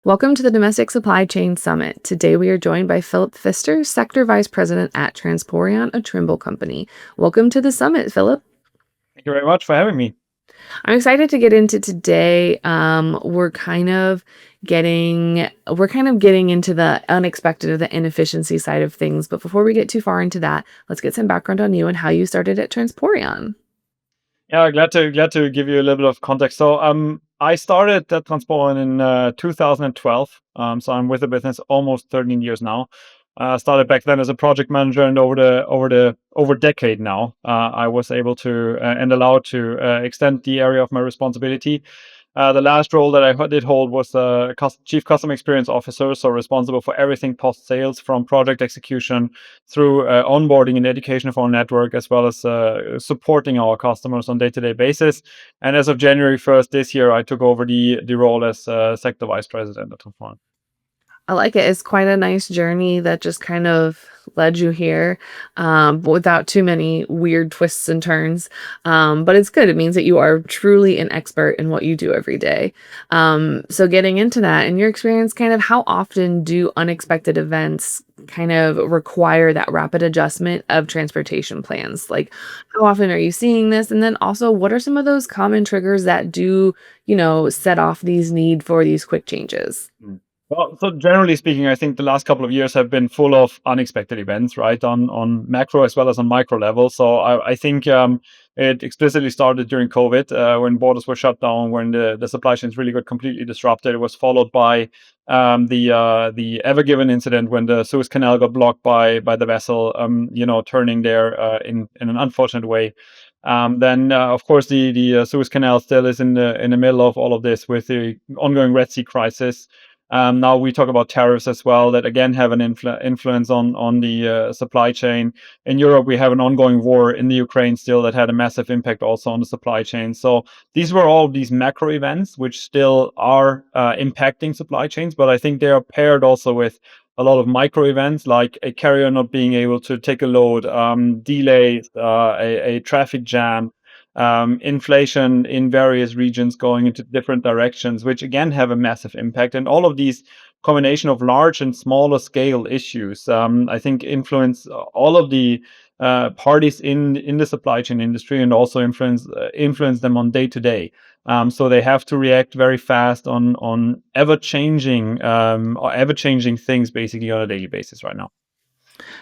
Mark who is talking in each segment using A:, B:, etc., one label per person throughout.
A: Welcome to the Domestic Supply Chain Summit. Today we are joined by Philipp Pfister, Sector Vice President at Transporeon, a Trimble company. Welcome to the summit, Philip.
B: Thank you very much for having me.
A: I'm excited to get into today. We're kind of getting into the unexpected of the inefficiency side of things. But before we get too far into that, let's get some background on you and how you started at Transporeon.
B: Yeah, glad to give you a little bit of context. I started at Transporeon in 2012. So I'm with the business almost 13 years now. Started back then as a project manager, and over decade now, I was able to and allowed to extend the area of my responsibility. The last role that I did hold was Chief Customer Experience Officer, so responsible for everything post sales, from project execution through onboarding and education of our network, as well as supporting our customers on day-to-day basis. And as of January 1st this year, I took over the role as Sector Vice President at Transporeon.
A: I like it. It's quite a nice journey that just kind of led you here, but without too many weird twists and turns. But it's good. It means that you are truly an expert in what you do every day. So getting into that, in your experience, kind of how often do unexpected events kind of require that rapid adjustment of transportation plans? Like, how often are you seeing this? And then also, what are some of those common triggers that do, set off these need for these quick changes?
B: Well, so generally speaking, I think the last couple of years have been full of unexpected events, right, on macro as well as on micro level. So I think it explicitly started during COVID, when borders were shut down, when the supply chains really got completely disrupted. It was followed by the Ever Given incident, when the Suez Canal got blocked by the vessel, turning there in an unfortunate way. Then, of course, the Suez Canal still is in the middle of all of this with the ongoing Red Sea crisis. Now we talk about tariffs as well, that again have an influence on the supply chain. In Europe, we have an ongoing war in the Ukraine still that had a massive impact also on the supply chain. So these were all these macro events which still are impacting supply chains, but I think they are paired also with a lot of micro events, like a carrier not being able to take a load, delays, a traffic jam, inflation in various regions going into different directions, which again have a massive impact. And all of these combination of large and smaller scale issues, I think, influence all of the parties in the supply chain industry, and also influence them on day to day. So they have to react very fast on ever changing things basically on a daily basis right now.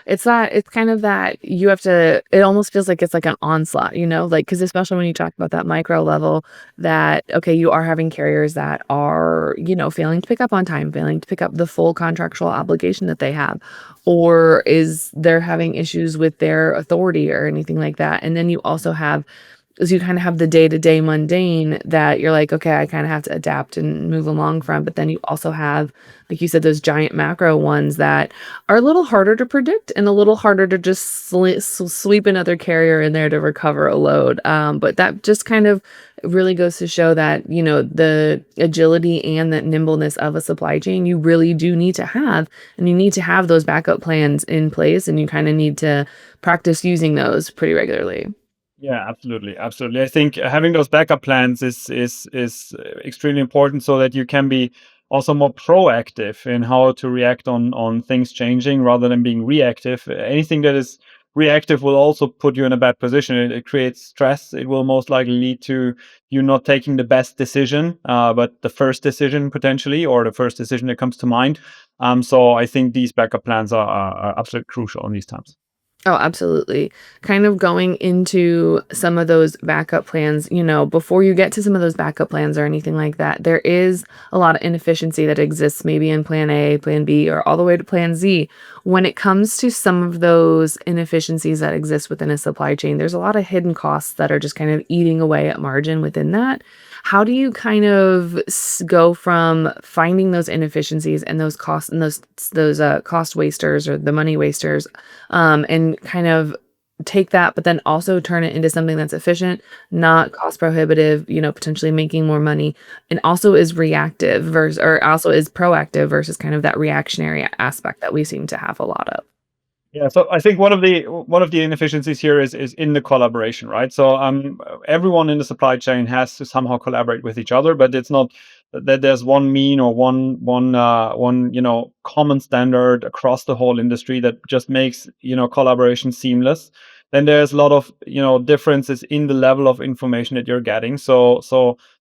A: It's kind of that you have to, it almost feels like it's like an onslaught, like, because especially when you talk about that micro level, that, okay, you are having carriers that are, failing to pick up on time, failing to pick up the full contractual obligation that they have, or is they're having issues with their authority or anything like that. And then you also have, is you kind of have the day-to-day mundane that you're like, okay, I kind of have to adapt and move along from. But then you also have, like you said, those giant macro ones that are a little harder to predict and a little harder to just sweep another carrier in there to recover a load. But that just kind of really goes to show that, the agility and that nimbleness of a supply chain, you really do need to have, and you need to have those backup plans in place, and you kind of need to practice using those pretty regularly.
B: Yeah, absolutely, absolutely. I think having those backup plans is extremely important, so that you can be also more proactive in how to react on things changing rather than being reactive. Anything that is reactive will also put you in a bad position. It creates stress. It will most likely lead to you not taking the best decision, but the first decision potentially, or the first decision that comes to mind. So I think these backup plans are absolutely crucial in these times.
A: Oh, absolutely. Kind of going into some of those backup plans, before you get to some of those backup plans or anything like that, there is a lot of inefficiency that exists maybe in plan A, plan B, or all the way to plan Z. When it comes to some of those inefficiencies that exist within a supply chain, there's a lot of hidden costs that are just kind of eating away at margin within that. How do you kind of go from finding those inefficiencies and those costs and those cost wasters or the money wasters, and kind of take that, but then also turn it into something that's efficient, not cost prohibitive, potentially making more money, and also is reactive versus, or also is proactive versus kind of that reactionary aspect that we seem to have a lot of.
B: Yeah, so I think one of the inefficiencies here is in the collaboration, right? So everyone in the supply chain has to somehow collaborate with each other, but it's not that there's one mean or one common standard across the whole industry that just makes collaboration seamless, then there's a lot of differences in the level of information that you're getting. So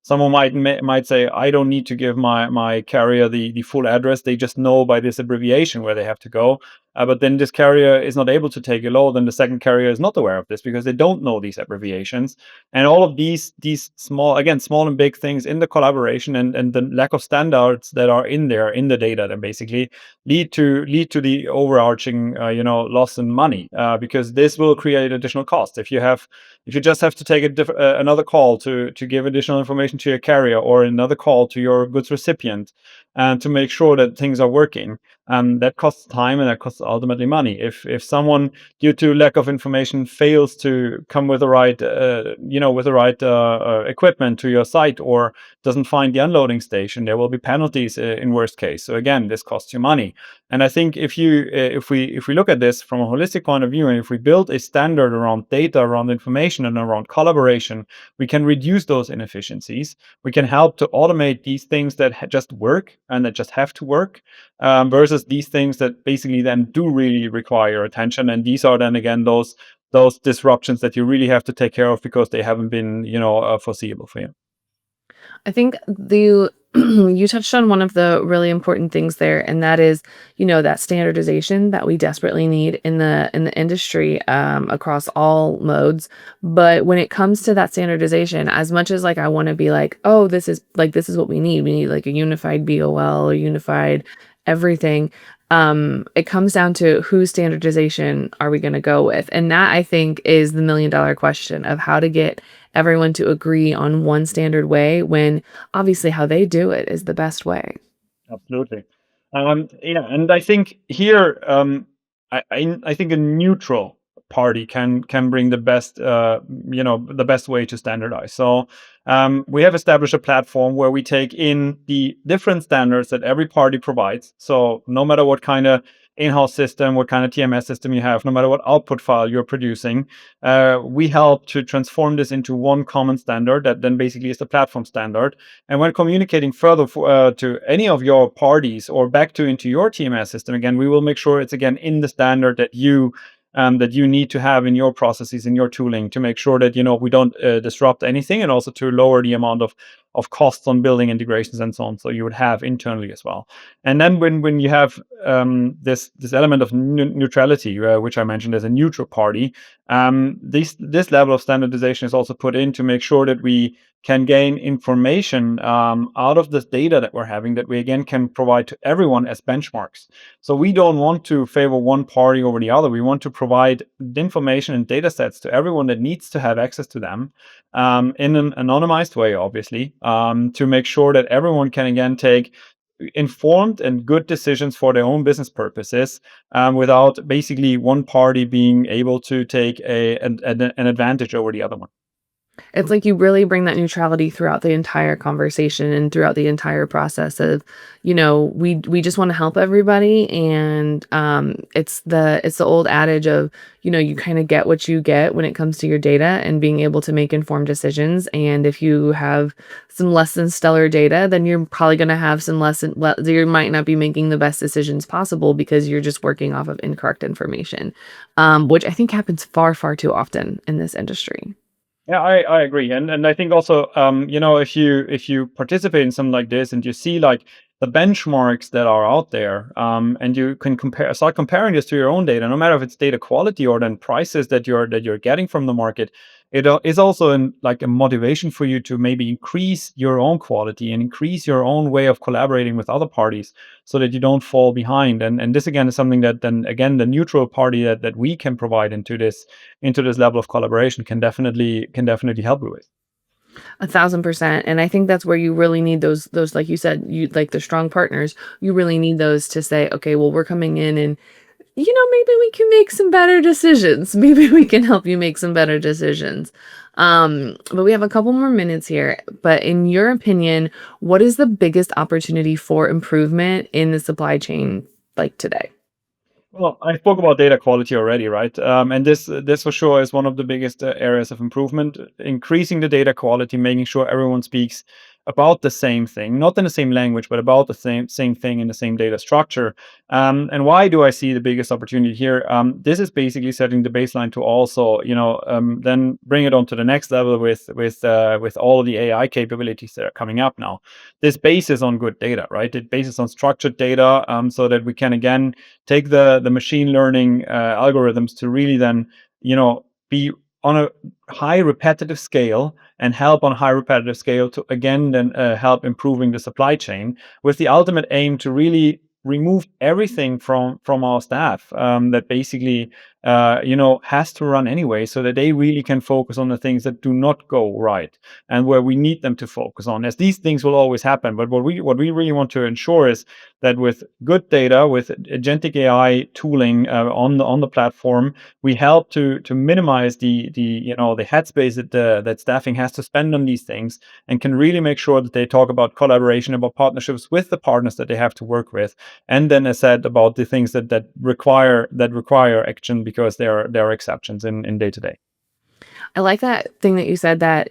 B: someone might say, I don't need to give my carrier the full address. They just know by this abbreviation where they have to go. But then this carrier is not able to take a load, and the second carrier is not aware of this because they don't know these abbreviations. And all of these small, again, small and big things in the collaboration and the lack of standards that are in there in the data, that basically lead to the overarching loss in money, because this will create additional cost. If you just have to take another call to give additional information to your carrier, or another call to your goods recipient, and to make sure that things are working, that costs time, and that costs ultimately money. If someone, due to lack of information, fails to come with the right equipment to your site, or doesn't find the unloading station, there will be penalties in worst case. So again, this costs you money. And I think if we look at this from a holistic point of view, and if we build a standard around data, around information, and around collaboration, we can reduce those inefficiencies. We can help to automate these things that just work and that just have to work, versus these things that basically then do really require attention. And these are then again those disruptions that you really have to take care of because they haven't been foreseeable for you.
A: I think the you touched on one of the really important things there, and that is, that standardization that we desperately need in the industry, across all modes. But when it comes to that standardization, as much as like I want to be like, oh, this is what we need. We need like a unified BOL, a unified everything. It comes down to whose standardization are we going to go with? And that, I think, is the million-dollar question of how to get everyone to agree on one standard way, when obviously how they do it is the best way.
B: Absolutely. Yeah, and I think here, I think a neutral party can bring the best way to standardize. So we have established a platform where we take in the different standards that every party provides. So no matter what kind of in-house system, what kind of TMS system you have, no matter what output file you're producing, we help to transform this into one common standard that then basically is the platform standard. And when communicating further to any of your parties or back to into your TMS system, again, we will make sure it's again in the standard that you need to have in your processes, in your tooling, to make sure that we don't disrupt anything, and also to lower the amount of costs on building integrations and so on. So you would have internally as well. And then when you have this element of neutrality, which I mentioned as a neutral party, this level of standardization is also put in to make sure that we can gain information out of this data that we're having, that we again can provide to everyone as benchmarks. So we don't want to favor one party over the other. We want to provide the information and data sets to everyone that needs to have access to them, in an anonymized way, obviously, to make sure that everyone can again take informed and good decisions for their own business purposes, without basically one party being able to take an advantage over the other one.
A: It's like you really bring that neutrality throughout the entire conversation and throughout the entire process of, we just want to help everybody. And it's the old adage of, you kind of get what you get when it comes to your data and being able to make informed decisions. And if you have some less than stellar data, then you're probably going to have you might not be making the best decisions possible because you're just working off of incorrect information, which I think happens far, far too often in this industry.
B: Yeah, I agree, and I think also, if you participate in something like this, and you see like the benchmarks that are out there, and you can start comparing this to your own data, no matter if it's data quality or then prices that you're getting from the market. It is also like a motivation for you to maybe increase your own quality and increase your own way of collaborating with other parties, so that you don't fall behind. And this again is something that then again the neutral party that we can provide into this level of collaboration can definitely help you with.
A: 1,000%. And I think that's where you really need those, like you said, you like the strong partners. You really need those to say, okay, well, we're coming in and, maybe we can make some better decisions. Maybe we can help you make some better decisions. But we have a couple more minutes here. But in your opinion, what is the biggest opportunity for improvement in the supply chain like today?
B: Well, I spoke about data quality already, right? And this for sure is one of the biggest areas of improvement. Increasing the data quality, making sure everyone speaks about the same thing, not in the same language, but about the same thing in the same data structure. And why do I see the biggest opportunity here? This is basically setting the baseline to also, then bring it on to the next level with all of the AI capabilities that are coming up now. This bases on good data, right? It bases on structured data, so that we can again take the machine learning algorithms to really then, be on a high repetitive scale and help on high repetitive scale to again then help improving the supply chain with the ultimate aim to really remove everything from our staff that basically has to run anyway, so that they really can focus on the things that do not go right and where we need them to focus on, as these things will always happen. But what we really want to ensure is that with good data, with agentic AI tooling on the platform, we help to minimize the headspace that staffing has to spend on these things, and can really make sure that they talk about collaboration, about partnerships with the partners that they have to work with, and then as said about the things that require action, because there are exceptions in day to day.
A: I like that thing that you said, that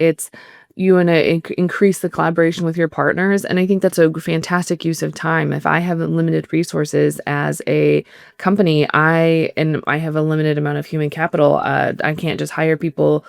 A: you want to increase the collaboration with your partners. And I think that's a fantastic use of time. If I have limited resources as a company, I have a limited amount of human capital. I can't just hire people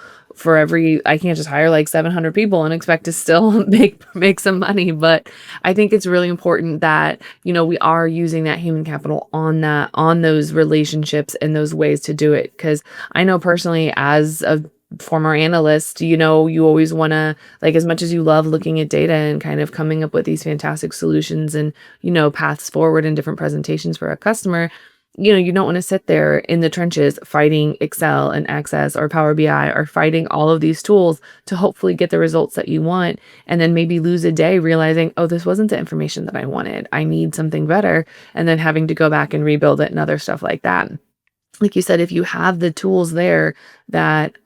A: I can't just hire like 700 people and expect to still make some money. But I think it's really important that, we are using that human capital on those relationships and those ways to do it. Because I know personally, as a former analyst, you always want to, like, as much as you love looking at data and kind of coming up with these fantastic solutions and, paths forward in different presentations for a customer, you don't want to sit there in the trenches fighting Excel and Access or Power BI, or fighting all of these tools to hopefully get the results that you want. And then maybe lose a day realizing, oh, this wasn't the information that I wanted. I need something better. And then having to go back and rebuild it and other stuff like that. Like you said, if you have the tools there that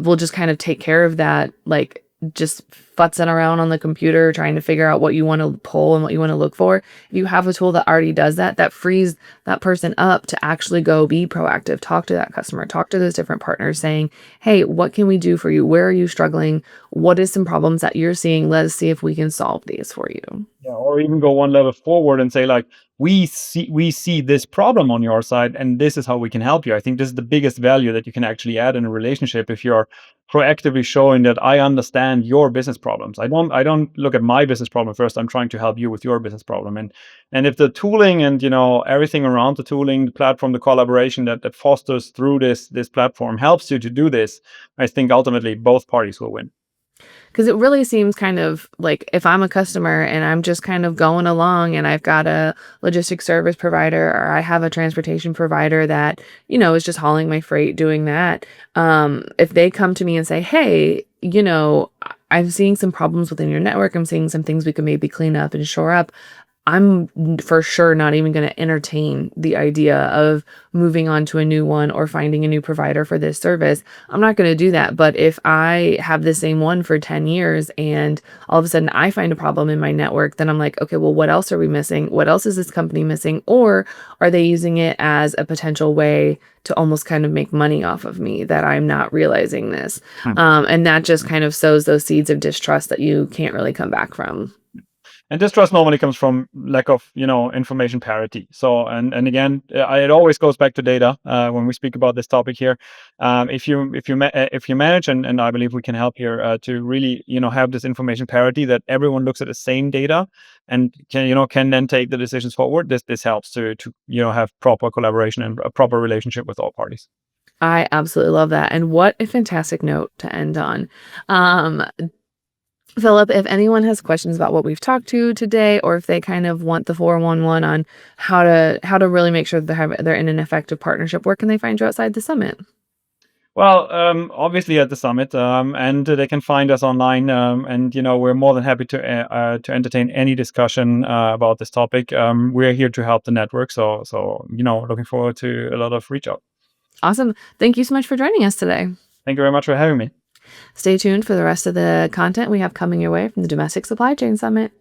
A: will just kind of take care of that, like just futzing around on the computer trying to figure out what you want to pull and what you want to look for. If you have a tool that already does that, that frees that person up to actually go be proactive, talk to that customer, talk to those different partners saying, hey, what can we do for you? Where are you struggling? What is some problems that you're seeing? Let's see if we can solve these for you.
B: Yeah, or even go one level forward and say like, we see this problem on your side, and this is how we can help you. I think this is the biggest value that you can actually add in a relationship, if you're proactively showing that I understand your business problems. I don't look at my business problem first. I'm trying to help you with your business problem. And if the tooling and everything around the tooling, the platform, the collaboration that fosters through this platform helps you to do this, I think ultimately both parties will win.
A: Because it really seems kind of like, if I'm a customer and I'm just kind of going along and I've got a logistics service provider, or I have a transportation provider that, is just hauling my freight, doing that. If they come to me and say, hey, I'm seeing some problems within your network, I'm seeing some things we could maybe clean up and shore up. I'm for sure not even going to entertain the idea of moving on to a new one or finding a new provider for this service. I'm not going to do that. But if I have the same one for 10 years and all of a sudden I find a problem in my network, then I'm like, okay, well, what else are we missing? What else is this company missing? Or are they using it as a potential way to almost kind of make money off of me that I'm not realizing this?
B: Hmm.
A: And that just kind of sows those seeds of distrust that you can't really come back from.
B: And distrust normally comes from lack of information parity. So and again, it always goes back to data when we speak about this topic here. If you manage, and I believe we can help here to really have this information parity, that everyone looks at the same data and can then take the decisions forward. This helps to have proper collaboration and a proper relationship with all parties.
A: I absolutely love that. And what a fantastic note to end on. Um, Philip, if anyone has questions about what we've talked to today, or if they kind of want the 411 on how to really make sure that they're in an effective partnership, where can they find you outside the summit?
B: Well, obviously at the summit, and they can find us online, and we're more than happy to entertain any discussion about this topic. We're here to help the network, so looking forward to a lot of reach out.
A: Awesome. Thank you so much for joining us today.
B: Thank you very much for having me.
A: Stay tuned for the rest of the content we have coming your way from the Domestic Supply Chain Summit.